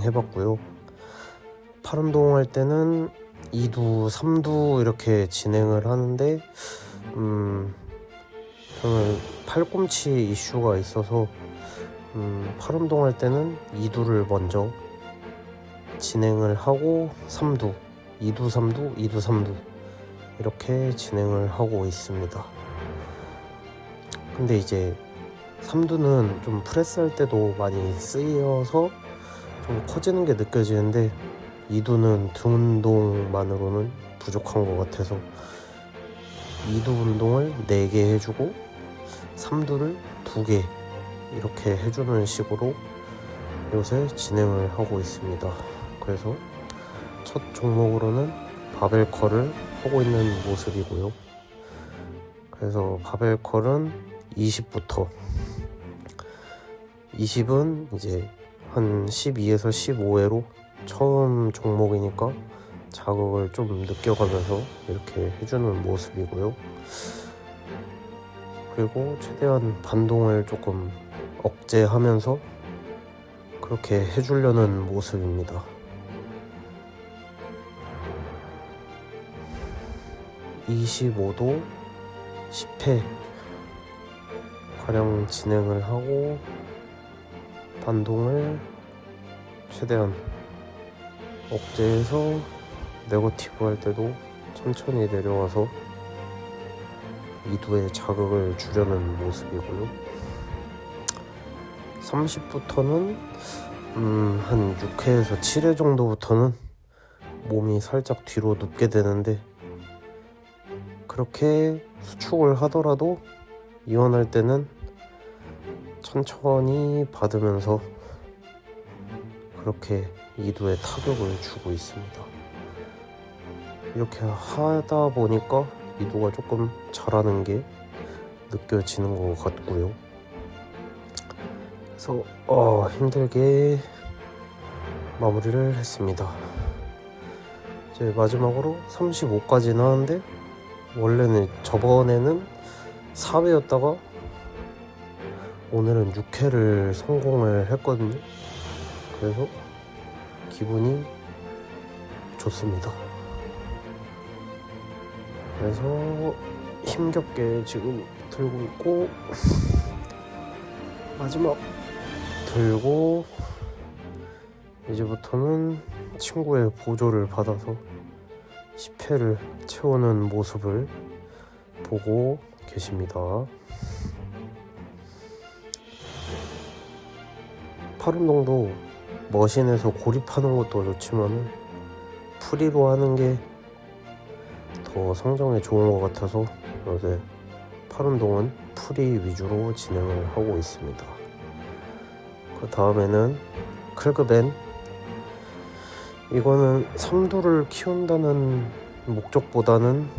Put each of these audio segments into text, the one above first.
해봤고요. 팔 운동할 때는 2두, 3두 이렇게 진행을 하는데 저는 팔꿈치 이슈가 있어서 팔 운동할 때는 2두를 먼저 진행을 하고 3두, 2두, 3두, 2두, 3두 이렇게 진행을 하고 있습니다. 근데 이제 3두는 좀 프레스할 때도 많이 쓰여서 좀 커지는 게 느껴지는데 2두는 등 운동만으로는 부족한 것 같아서 2두 운동을 4개 해주고 3두를 2개 이렇게 해주는 식으로 요새 진행을 하고 있습니다. 그래서 첫 종목으로는 바벨 컬을 하고 있는 모습이고요. 그래서 바벨 컬은 20부터 20은 이제 한 12에서 15회로 처음 종목이니까 자극을 좀 느껴가면서 이렇게 해주는 모습이고요. 그리고 최대한 반동을 조금 억제하면서 그렇게 해주려는 모습입니다. 25도 10회 가량 진행을 하고 반동을 최대한 억제해서 네거티브 할 때도 천천히 내려와서 2두의 자극을 주려는 모습이고요. 30부터는 한 6회에서 7회 정도부터는 몸이 살짝 뒤로 눕게 되는데 그렇게 수축을 하더라도 이완할 때는 천천히 받으면서 그렇게 2두의 타격을 주고 있습니다. 이렇게 하다 보니까 2두가 조금 잘하는 게 느껴지는 것 같고요. 그래서 힘들게 마무리를 했습니다. 이제 마지막으로 35까지 나왔는데 원래는 저번에는 4회였다가 오늘은 6회를 성공을 했거든요. 그래서 기분이 좋습니다. 그래서 힘겹게 지금 들고 있고 마지막 들고 이제부터는 친구의 보조를 받아서 10회를 채우는 모습을 보고 계십니다. 팔 운동도 머신에서 고립하는 것도 좋지만 프리로 하는 게 더 성장에 좋은 것 같아서 요새 팔 운동은 프리 위주로 진행을 하고 있습니다. 그 다음에는 클그벤, 이거는 3두를 키운다는 목적보다는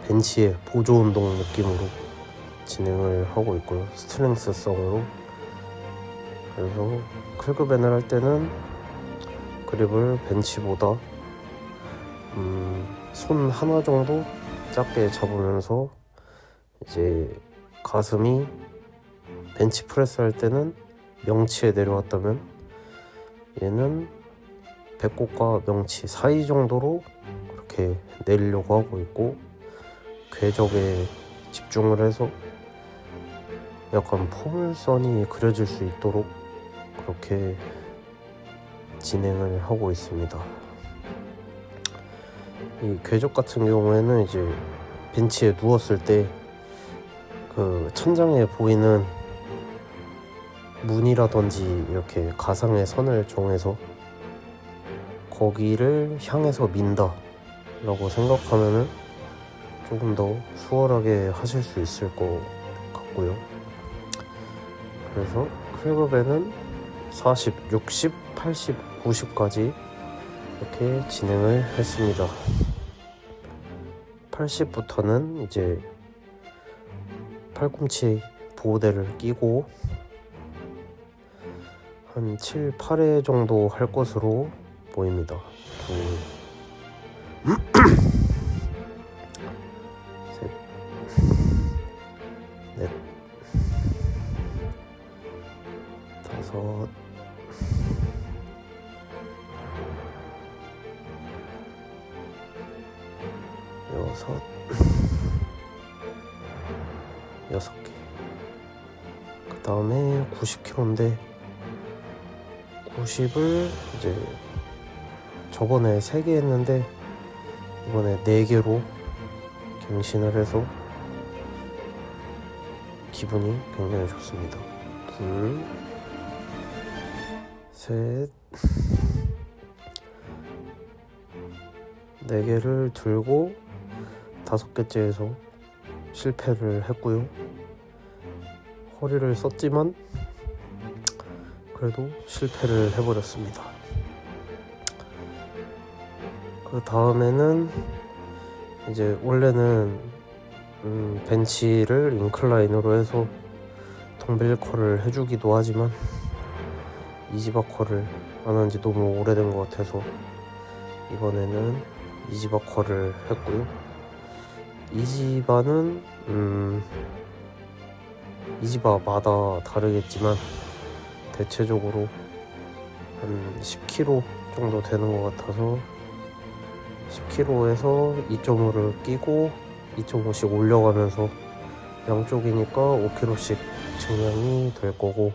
벤치의 보조 운동 느낌으로 진행을 하고 있고요. 스트렝스성으로. 그래서 클그벤을 할 때는 그립을 벤치보다 손 하나 정도 작게 잡으면서 이제 가슴이 벤치 프레스 할 때는 명치에 내려왔다면 얘는 배꼽과 명치 사이 정도로 그렇게 내리려고 하고 있고 궤적에 집중을 해서 약간 포물선이 그려질 수 있도록 그렇게 진행을 하고 있습니다. 이 궤적 같은 경우에는 이제 벤치에 누웠을 때 그 천장에 보이는 문이라든지 이렇게 가상의 선을 정해서 거기를 향해서 민다 라고 생각하면은 조금 더 수월하게 하실 수 있을 것 같고요. 그래서 클그벤은 40, 60, 80, 90까지 이렇게 진행을 했습니다. 80부터는 이제 팔꿈치 보호대를 끼고 한 7, 8회 정도 할 것으로 보입니다. 셋, 넷, 다섯, 6, 6개. 그 다음에 90kg인데 90을 이제 저번에 3개 했는데 이번에 4개로 갱신을 해서 기분이 굉장히 좋습니다. 둘, 셋, 4개를 들고 5개째에서 실패를 했고요. 허리를 썼지만 그래도 실패를 해버렸습니다. 그 다음에는 이제 원래는 벤치를 인클라인으로 해서 덤벨 컬을 해주기도 하지만 이지바 컬을 안 한 지 너무 오래된 것 같아서 이번에는 이지바 컬을 했고요. 이지바는 이지바마다 다르겠지만 대체적으로 한 10kg 정도 되는 것 같아서 10kg에서 2.5를 끼고 2.5씩 올려가면서 양쪽이니까 5kg씩 증량이 될 거고,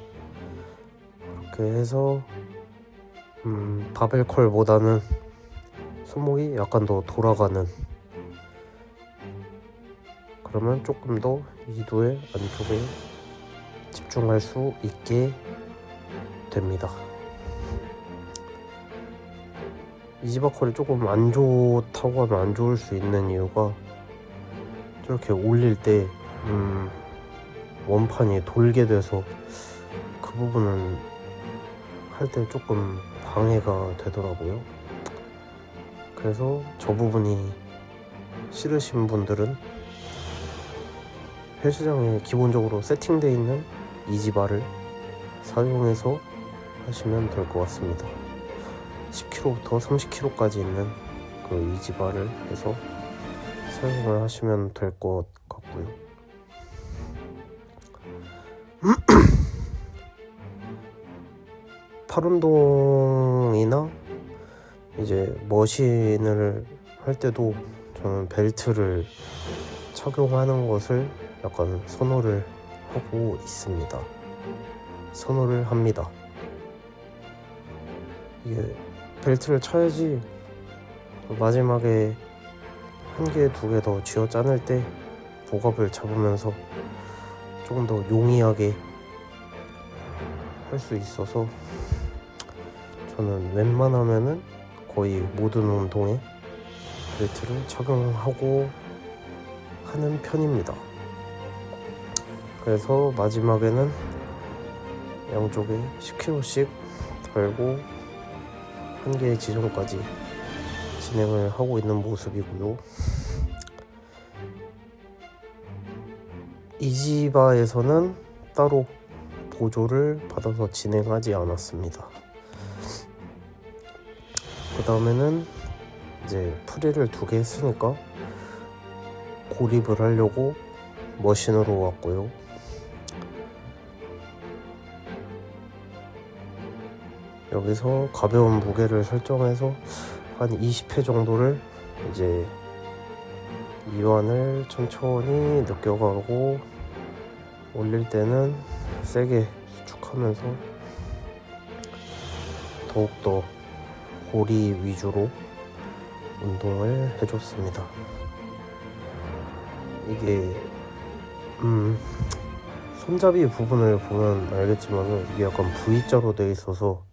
그렇게 해서 바벨컬보다는 손목이 약간 더 돌아가는, 그러면 조금 더 이두의 안쪽에 집중할 수 있게 됩니다. 이지바컬이 조금 안 좋다고 하면 안 좋을 수 있는 이유가 저렇게 올릴 때 원판이 돌게 돼서 그 부분은 할 때 조금 방해가 되더라고요. 그래서 저 부분이 싫으신 분들은 헬스장에 기본적으로 세팅되어 있는 이지바를 사용해서 하시면 될 것 같습니다. 10kg부터 30kg까지 있는 그 이지바를 해서 사용을 하시면 될 것 같고요. 팔 운동이나 이제 머신을 할 때도 저는 벨트를 착용하는 것을 약간 선호를 하고 있습니다. 선호를 합니다. 이게 벨트를 쳐야지 마지막에 1개, 2개 더 쥐어 짜낼 때 복압을 잡으면서 조금 더 용이하게 할 수 있어서 저는 웬만하면은 거의 모든 운동에 벨트를 착용하고 하는 편입니다. 그래서 마지막에는 양쪽에 10kg씩 달고 1개의 지점까지 진행을 하고 있는 모습이고요. 이지바에서는 따로 보조를 받아서 진행하지 않았습니다. 그 다음에는 이제 프리를 2개 했으니까 고립을 하려고 머신으로 왔고요. 여기서 가벼운 무게를 설정해서 한 20회 정도를 이제 이완을 천천히 느껴가고 올릴 때는 세게 수축하면서 더욱더 고리 위주로 운동을 해줬습니다. 이게 손잡이 부분을 보면 알겠지만 이게 약간 V자로 되어 있어서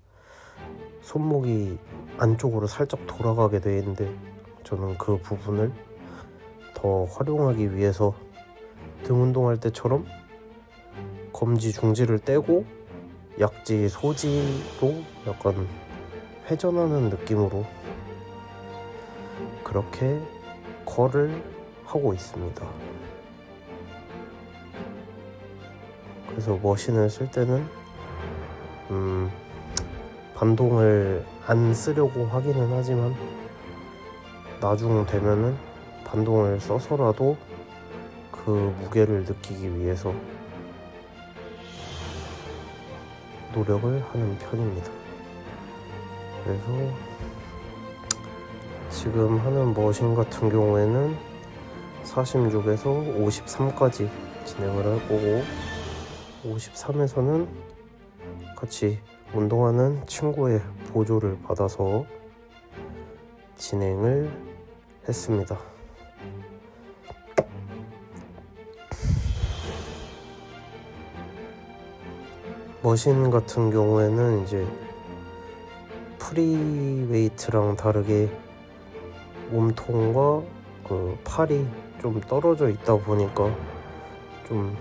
손목이 안쪽으로 살짝 돌아가게 되어 있는데, 저는 그 부분을 더 활용하기 위해서 등 운동할 때처럼 검지 중지를 떼고 약지 소지로 약간 회전하는 느낌으로 그렇게 컬을 하고 있습니다. 그래서 머신을 쓸 때는 반동을 안 쓰려고 하기는 하지만 나중 되면은 반동을 써서라도 그 무게를 느끼기 위해서 노력을 하는 편입니다. 그래서 지금 하는 머신 같은 경우에는 46에서 53까지 진행을 할 거고, 53에서는 같이 운동하는 친구의 보조를 받아서 진행을 했습니다. 머신 같은 경우에는 이제 프리웨이트랑 다르게 몸통과 그 팔이 좀 떨어져 있다 보니까 좀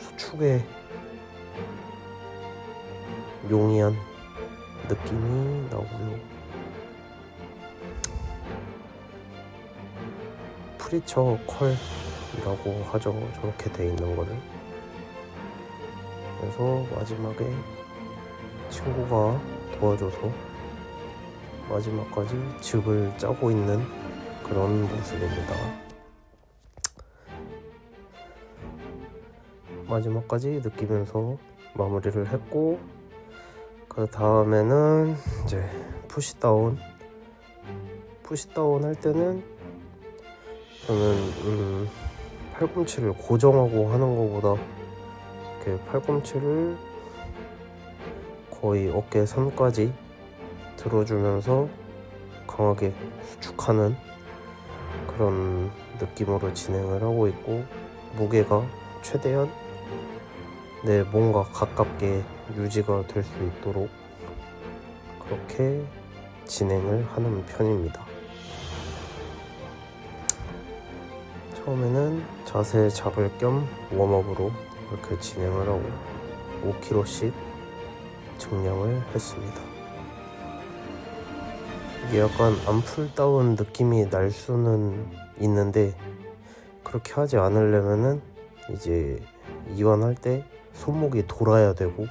수축에 용이한 느낌이 나고요. 프리처 컬이라고 하죠, 저렇게 돼 있는 거를. 그래서 마지막에 친구가 도와줘서 마지막까지 즙을 짜고 있는 그런 모습입니다. 마지막까지 느끼면서 마무리를 했고, 그 다음에는 이제 푸시다운 할 때는 저는 팔꿈치를 고정하고 하는 것보다 이렇게 팔꿈치를 거의 어깨 선까지 들어주면서 강하게 수축하는 그런 느낌으로 진행을 하고 있고, 무게가 최대한 내 몸과 가깝게 유지가 될 수 있도록 그렇게 진행을 하는 편입니다. 처음에는 자세 잡을 겸 웜업으로 이렇게 진행을 하고 5kg씩 증량을 했습니다. 이게 약간 암풀다운 느낌이 날 수는 있는데, 그렇게 하지 않으려면은 이제 이완할 때 손목이 돌아야 되고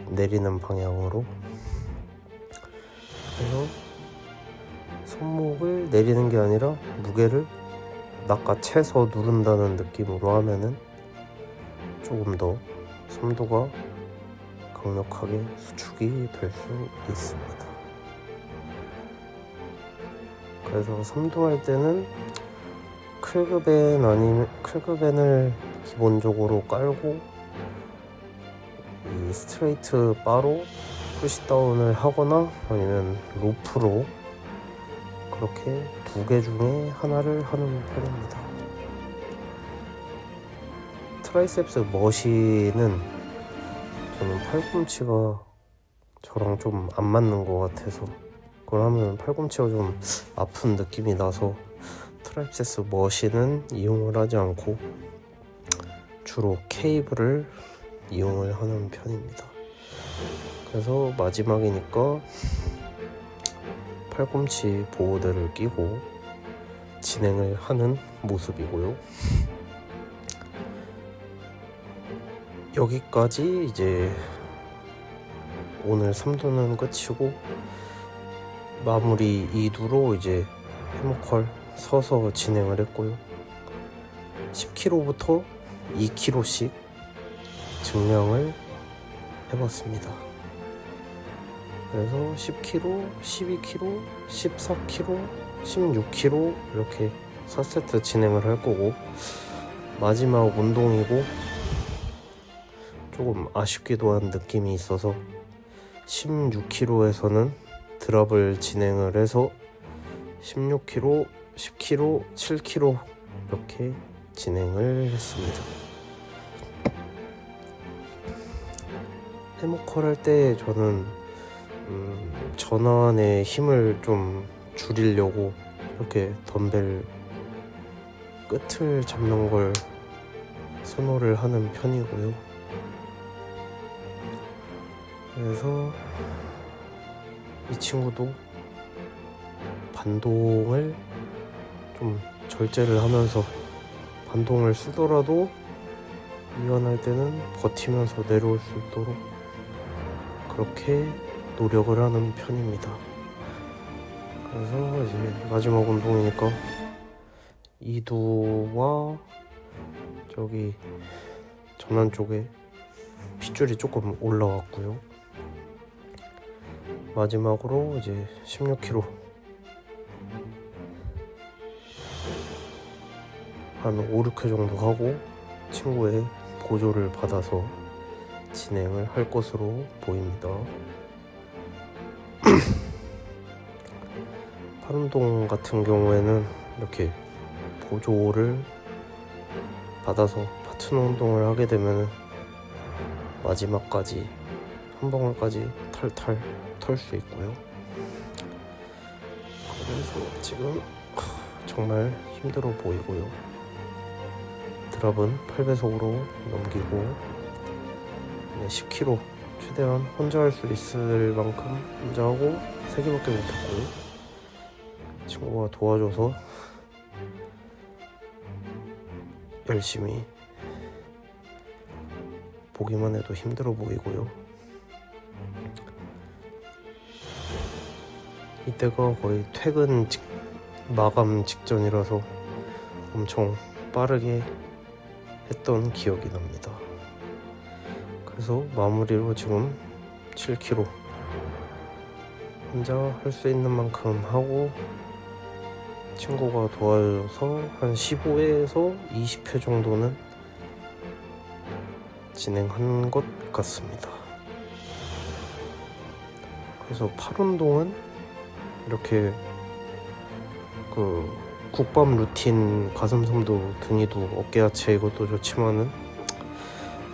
내리는 방향으로, 그래서 손목을 내리는 게 아니라 무게를 낚아채서 누른다는 느낌으로 하면은 조금 더 섬도가 강력하게 수축이 될 수 있습니다. 그래서 섬도할 때는 클그밴 아니면 클그밴을 기본적으로 깔고 이 스트레이트 바로 푸시다운을 하거나 아니면 로프로 그렇게 두 개 중에 하나를 하는 편입니다. 트라이셉스 머신은 저는 팔꿈치가 저랑 좀 안 맞는 것 같아서, 그걸 하면 팔꿈치가 좀 아픈 느낌이 나서 트라이셉스 머신은 이용을 하지 않고 주로 케이블을 이용을 하는 편입니다. 그래서 마지막이니까 팔꿈치 보호대를 끼고 진행을 하는 모습이고요. 여기까지 이제 오늘 3도는 끝이고, 마무리 2두로 이제 해머컬 서서 진행을 했고요. 10kg부터 2kg씩 증량을 해봤습니다. 그래서 10kg, 12kg, 14kg, 16kg 이렇게 4세트 진행을 할 거고, 마지막 운동이고 조금 아쉽기도 한 느낌이 있어서 16kg에서는 드랍을 진행을 해서 16kg, 10kg, 7kg 이렇게 진행을 했습니다. 해머컬 할 때 저는 전완의 힘을 좀 줄이려고 이렇게 덤벨 끝을 잡는 걸 선호를 하는 편이고요. 그래서 이 친구도 반동을 좀 절제를 하면서 반동을 쓰더라도 이완할 때는 버티면서 내려올 수 있도록 그렇게 노력을 하는 편입니다. 그래서 이제 마지막 운동이니까 이두와 저기 전완 쪽에 핏줄이 조금 올라왔고요. 마지막으로 이제 16kg 한 5, 6회 정도 하고 친구의 보조를 받아서 진행을 할 것으로 보입니다. 팔 운동 같은 경우에는 이렇게 보조를 받아서 파트너 운동을 하게 되면 마지막까지 한 방울까지 탈탈 털 수 있고요. 그래서 지금 정말 힘들어 보이고요. 드랍은 8배속으로 넘기고 10kg 최대한 혼자 할 수 있을 만큼 혼자 하고 3개밖에 못했고요. 친구가 도와줘서 열심히 보기만 해도 힘들어 보이고요. 이때가 거의 퇴근 마감 직전이라서 엄청 빠르게 했던 기억이 납니다. 그래서 마무리로 지금 7kg 혼자 할 수 있는 만큼 하고 친구가 도와줘서 한 15회에서 20회 정도는 진행한 것 같습니다. 그래서 팔 운동은 이렇게 국밥 루틴 가슴섬도 등이도 어깨 하체 이것도 좋지만은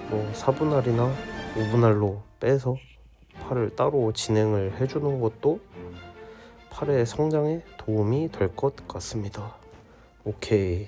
뭐 4분할이나 5분할로 빼서 팔을 따로 진행을 해주는 것도 팔의 성장에 도움이 될 것 같습니다. 오케이.